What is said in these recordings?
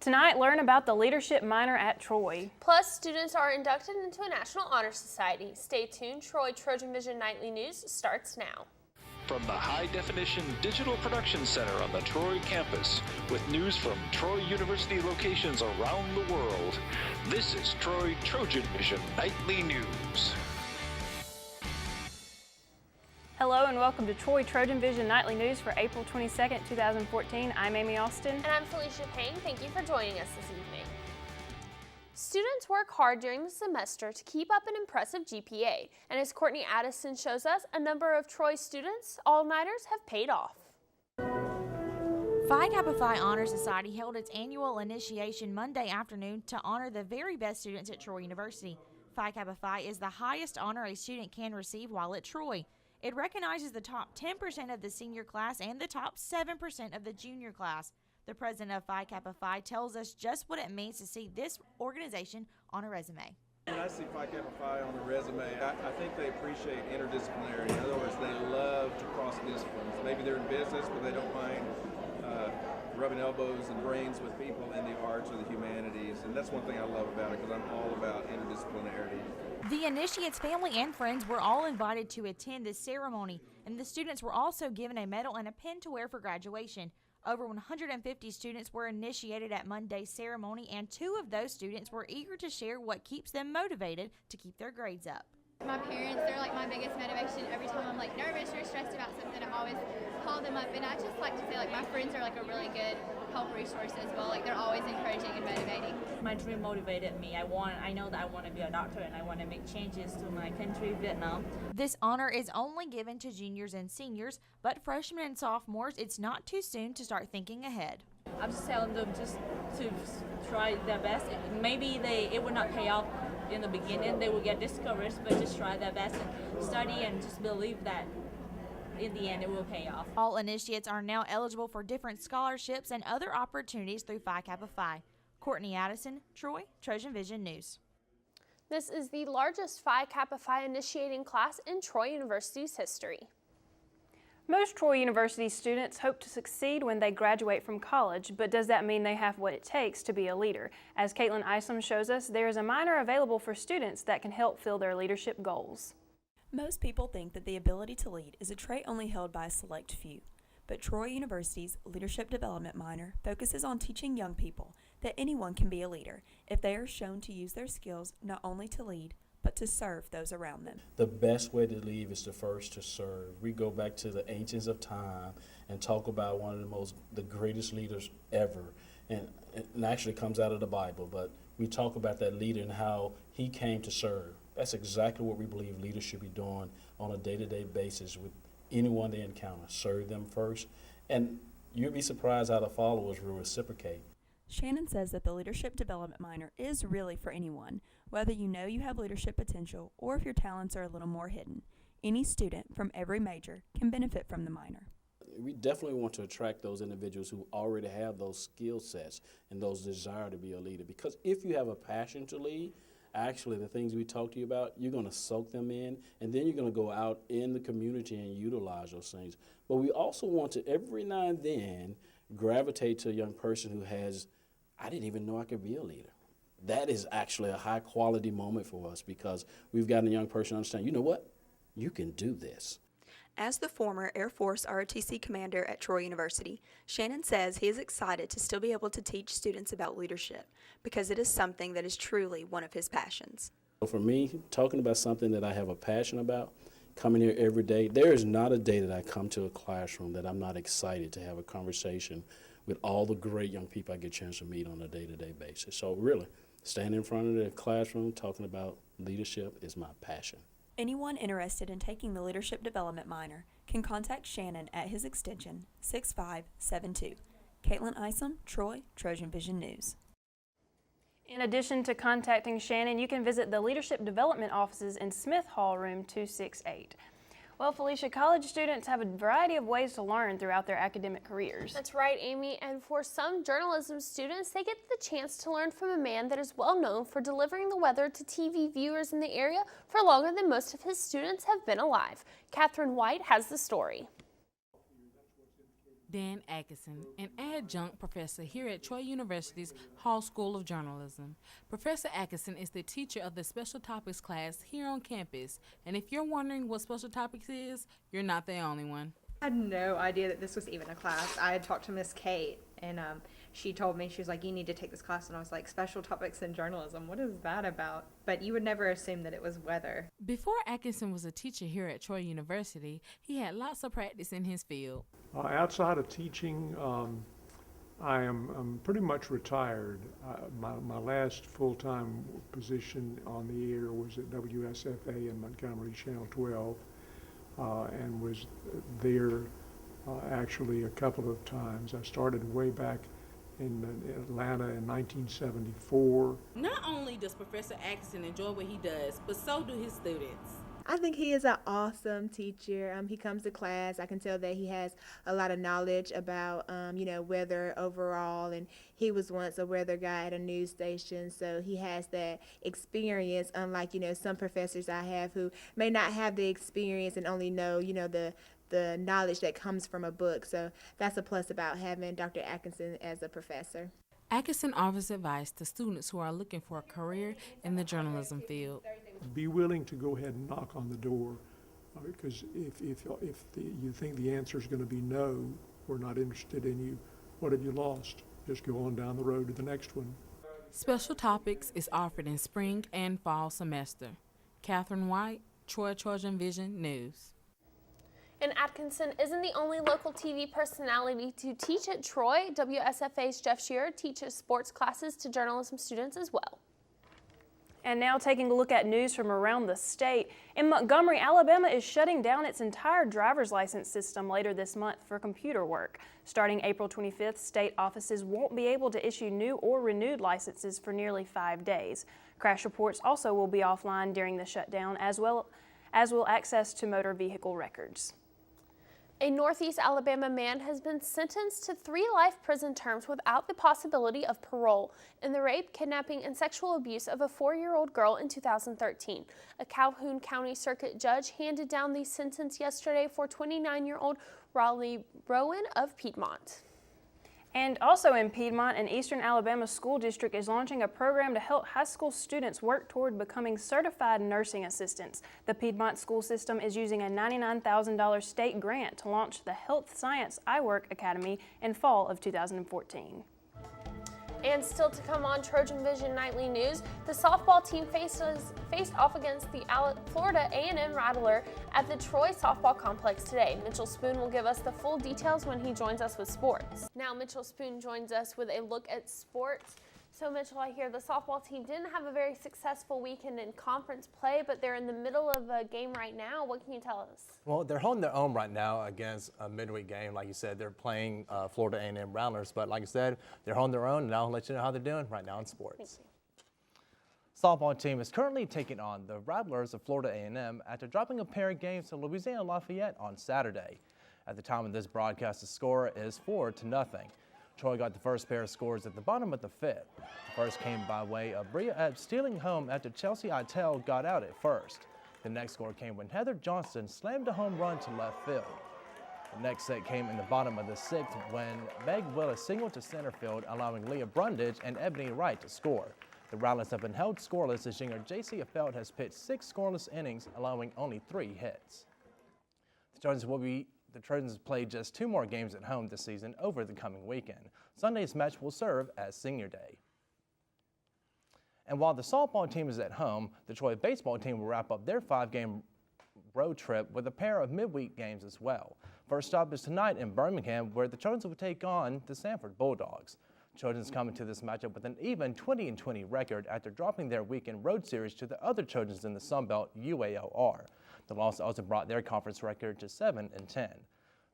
Tonight, learn about the leadership minor at Troy. Plus, students are inducted into a National Honor Society. Stay tuned. Troy TrojanVision Nightly News starts now. From the high-definition digital production center on the Troy campus, with news from Troy University locations around the world, this is Troy TrojanVision Nightly News. Hello and welcome to Troy TrojanVision Nightly News for April 22nd, 2014. I'm Amy Austin. And I'm Felicia Payne. Thank you for joining us this evening. Students work hard during the semester to keep up an impressive GPA, and as Courtney Addison shows us, a number of Troy students' all-nighters have paid off. Phi Kappa Phi Honor Society held its annual initiation Monday afternoon to honor the very best students at Troy University. Phi Kappa Phi is the highest honor a student can receive while at Troy. It recognizes the top 10% of the senior class and the top 7% of the junior class. The president of Phi Kappa Phi tells us just what it means to see this organization on a resume. When I see Phi Kappa Phi on the resume, I think they appreciate interdisciplinarity. In other words, they love to cross disciplines. Maybe they're in business, but they don't mind rubbing elbows and brains with people in the arts or the humanities. And that's one thing I love about it, because I'm all about interdisciplinarity. The initiates' family and friends were all invited to attend this ceremony, and the students were also given a medal and a pin to wear for graduation. Over 150 students were initiated at Monday's ceremony, and 2 of those students were eager to share what keeps them motivated to keep their grades up. My parents, they're like my biggest motivation. Every time I'm like nervous or stressed about something, I always call them up, and I just like to say like my friends are like a really good help resource as well. Like they're always encouraging and motivating. My dream motivated me. I know that I want to be a doctor and I want to make changes to my country, Vietnam. This honor is only given to juniors and seniors, but freshmen and sophomores, it's not too soon to start thinking ahead. I'm just telling them just to try their best. Maybe it would not pay off in the beginning. They will get discouraged, but just try their best and study and just believe that in the end it will pay off. All initiates are now eligible for different scholarships and other opportunities through Phi Kappa Phi. Courtney Addison, Troy TrojanVision News. This is the largest Phi Kappa Phi initiating class in Troy University's history. Most Troy University students hope to succeed when they graduate from college, but does that mean they have what it takes to be a leader? As Caitlin Isom shows us, there is a minor available for students that can help fill their leadership goals. Most people think that the ability to lead is a trait only held by a select few, but Troy University's Leadership Development minor focuses on teaching young people that anyone can be a leader if they are shown to use their skills not only to lead, but to serve those around them. The best way to lead is first to serve. We go back to the ancients of time and talk about one of the greatest leaders ever, and it actually comes out of the Bible, but we talk about that leader and how he came to serve. That's exactly what we believe leaders should be doing on a day-to-day basis with anyone they encounter. Serve them first, and you'll be surprised how the followers will reciprocate. Shannon says that the Leadership Development minor is really for anyone, whether you know you have leadership potential or if your talents are a little more hidden. Any student from every major can benefit from the minor. We definitely want to attract those individuals who already have those skill sets and those desire to be a leader, because if you have a passion to lead, actually the things we talk to you about, you're going to soak them in, and then you're going to go out in the community and utilize those things. But we also want to every now and then gravitate to a young person who has, I didn't even know I could be a leader. That is actually a high quality moment for us, because we've got a young person to understand, you know what, you can do this. As the former Air Force ROTC commander at Troy University, Shannon says he is excited to still be able to teach students about leadership because it is something that is truly one of his passions. For me, talking about something that I have a passion about, coming here every day, there is not a day that I come to a classroom that I'm not excited to have a conversation with all the great young people I get a chance to meet on a day-to-day basis. So really, standing in front of the classroom talking about leadership is my passion. Anyone interested in taking the Leadership Development minor can contact Shannon at his extension 6572. Caitlin Isom, Troy TrojanVision News. In addition to contacting Shannon, you can visit the Leadership Development offices in Smith Hall, room 268. Well, Felicia, college students have a variety of ways to learn throughout their academic careers. That's right, Amy. And for some journalism students, they get the chance to learn from a man that is well known for delivering the weather to TV viewers in the area for longer than most of his students have been alive. Catherine White has the story. Dan Atkinson, an adjunct professor here at Troy University's Hall School of Journalism. Professor Atkinson is the teacher of the Special Topics class here on campus, and if you're wondering what Special Topics is, you're not the only one. I had no idea that this was even a class. I had talked to Miss Kate, and she told me, she was like, you need to take this class, and I was like, Special Topics in Journalism, what is that about? But you would never assume that it was weather. Before Atkinson was a teacher here at Troy University, he had lots of practice in his field. Outside of teaching, I'm pretty much retired. My last full-time position on the air was at WSFA in Montgomery, Channel 12, and was there actually a couple of times. I started way back in Atlanta in 1974. Not only does Professor Atkinson enjoy what he does, but so do his students. I think he is an awesome teacher. He comes to class. I can tell that he has a lot of knowledge about, weather overall. And he was once a weather guy at a news station, so he has that experience. Unlike, some professors I have who may not have the experience and only know, the knowledge that comes from a book. So that's a plus about having Dr. Atkinson as a professor. Atkinson offers advice to students who are looking for a career in the journalism field. Be willing to go ahead and knock on the door, because if you think the answer is going to be no, we're not interested in you, what have you lost? Just go on down the road to the next one. Special Topics is offered in spring and fall semester. Catherine White, Troy TrojanVision News. And Atkinson isn't the only local TV personality to teach at Troy. WSFA's Jeff Shearer teaches sports classes to journalism students as well. And now taking a look at news from around the state. In Montgomery, Alabama is shutting down its entire driver's license system later this month for computer work. Starting April 25th, state offices won't be able to issue new or renewed licenses for nearly 5 days. Crash reports also will be offline during the shutdown, as will access to motor vehicle records. A Northeast Alabama man has been sentenced to 3 life prison terms without the possibility of parole in the rape, kidnapping, and sexual abuse of a 4-year-old girl in 2013. A Calhoun County Circuit judge handed down the sentence yesterday for 29-year-old Raleigh Rowan of Piedmont. And also in Piedmont, an Eastern Alabama school district is launching a program to help high school students work toward becoming certified nursing assistants. The Piedmont school system is using a $99,000 state grant to launch the Health Science iWork Academy in fall of 2014. And still to come on TrojanVision Nightly News, the softball team faced off against the Florida A&M Rattler at the Troy softball complex today. Mitchell Spoon will give us the full details when he joins us with sports. Now Mitchell Spoon joins us with a look at sports. So Mitchell, I hear the softball team didn't have a very successful weekend in conference play, but they're in the middle of a game right now. What can you tell us? Well, they're holding their own right now against a midweek game. Like you said, they're playing Florida A&M Rattlers, but like I said, they're holding their own, and I'll let you know how they're doing right now in sports. Softball team is currently taking on the Rattlers of Florida A&M after dropping a pair of games to Louisiana Lafayette on Saturday. At the time of this broadcast, the score is 4-0. Troy got the first pair of scores at the bottom of the 5th. The first came by way of Bria Epps stealing home after Chelsea Itel got out at first. The next score came when Heather Johnston slammed a home run to left field. The next set came in the bottom of the 6th when Meg Willis singled to center field, allowing Leah Brundage and Ebony Wright to score. The Rattlers have been held scoreless as Jinger J.C. Afelt has pitched 6 scoreless innings, allowing only 3 hits. The Trojans play just 2 more games at home this season over the coming weekend. Sunday's match will serve as Senior Day. And while the softball team is at home, the Troy baseball team will wrap up their 5-game road trip with a pair of midweek games as well. First stop is tonight in Birmingham, where the Trojans will take on the Sanford Bulldogs. Trojans come into this matchup with an even 20-20 record after dropping their weekend road series to the other Trojans in the Sunbelt, UALR. The loss also brought their conference record to 7-10.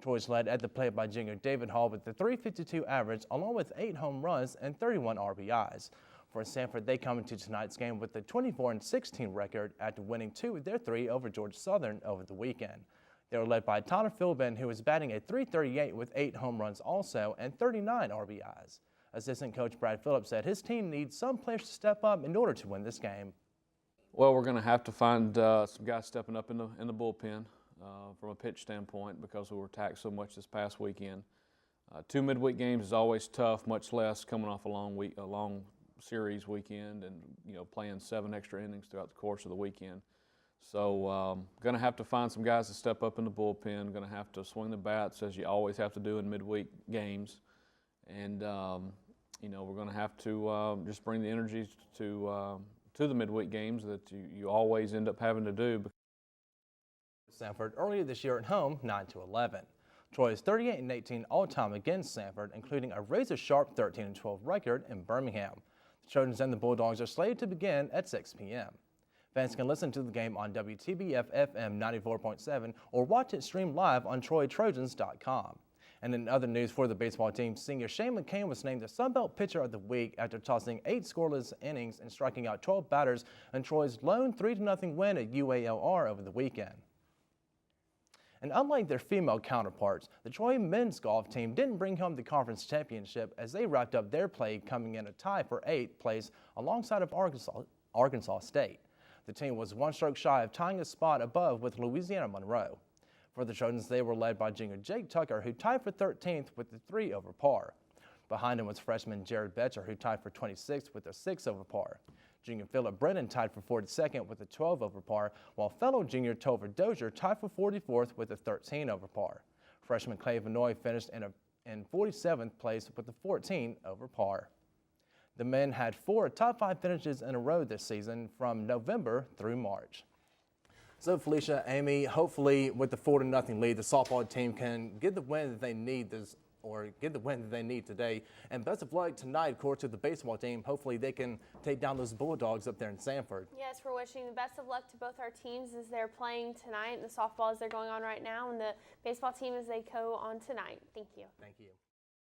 Troy's led at the plate by Jinger David Hall with a .352 average, along with 8 home runs and 31 RBIs. For Sanford, they come into tonight's game with a 24-16 record after winning 2 of their 3 over Georgia Southern over the weekend. They were led by Tyler Philbin, who is batting a .338 with 8 home runs also and 39 RBIs. Assistant coach Brad Phillips said his team needs some players to step up in order to win this game. Well, we're going to have to find some guys stepping up in the bullpen from a pitch standpoint because we were taxed so much this past weekend. 2 midweek games is always tough, much less coming off a long series weekend and playing 7 extra innings throughout the course of the weekend. So going to have to find some guys to step up in the bullpen. Going to have to swing the bats as you always have to do in midweek games, and we're going to have to just bring the energy to the midweek games that you always end up having to do. Sanford earlier this year at home, 9-11. Troy's 38-18 all-time against Sanford, including a razor-sharp 13-12 record in Birmingham. The Trojans and the Bulldogs are slated to begin at 6 p.m. Fans can listen to the game on WTBF-FM 94.7 or watch it streamed live on TroyTrojans.com. And in other news for the baseball team, senior Shane McCain was named the Sunbelt Pitcher of the Week after tossing 8 scoreless innings and striking out 12 batters in Troy's lone 3-0 win at UALR over the weekend. And unlike their female counterparts, the Troy men's golf team didn't bring home the conference championship as they wrapped up their play coming in a tie for 8th place alongside of Arkansas State. The team was 1 stroke shy of tying a spot above with Louisiana Monroe. For the Trojans, they were led by junior Jake Tucker, who tied for 13th with a 3 over par. Behind him was freshman Jared Betcher, who tied for 26th with a 6 over par. Junior Philip Brennan tied for 42nd with a 12 over par, while fellow junior Topher Dozier tied for 44th with a 13 over par. Freshman Clay Vanoy finished in 47th place with a 14 over par. The men had 4 top 5 finishes in a row this season from November through March. So Felicia, Amy, hopefully with the 4-0 lead, the softball team can get the win that they need today. And best of luck tonight, of course, to the baseball team. Hopefully they can take down those Bulldogs up there in Sanford. Yes, we're wishing the best of luck to both our teams as they're playing tonight, the softball as they're going on right now, and the baseball team as they go on tonight. Thank you. Thank you.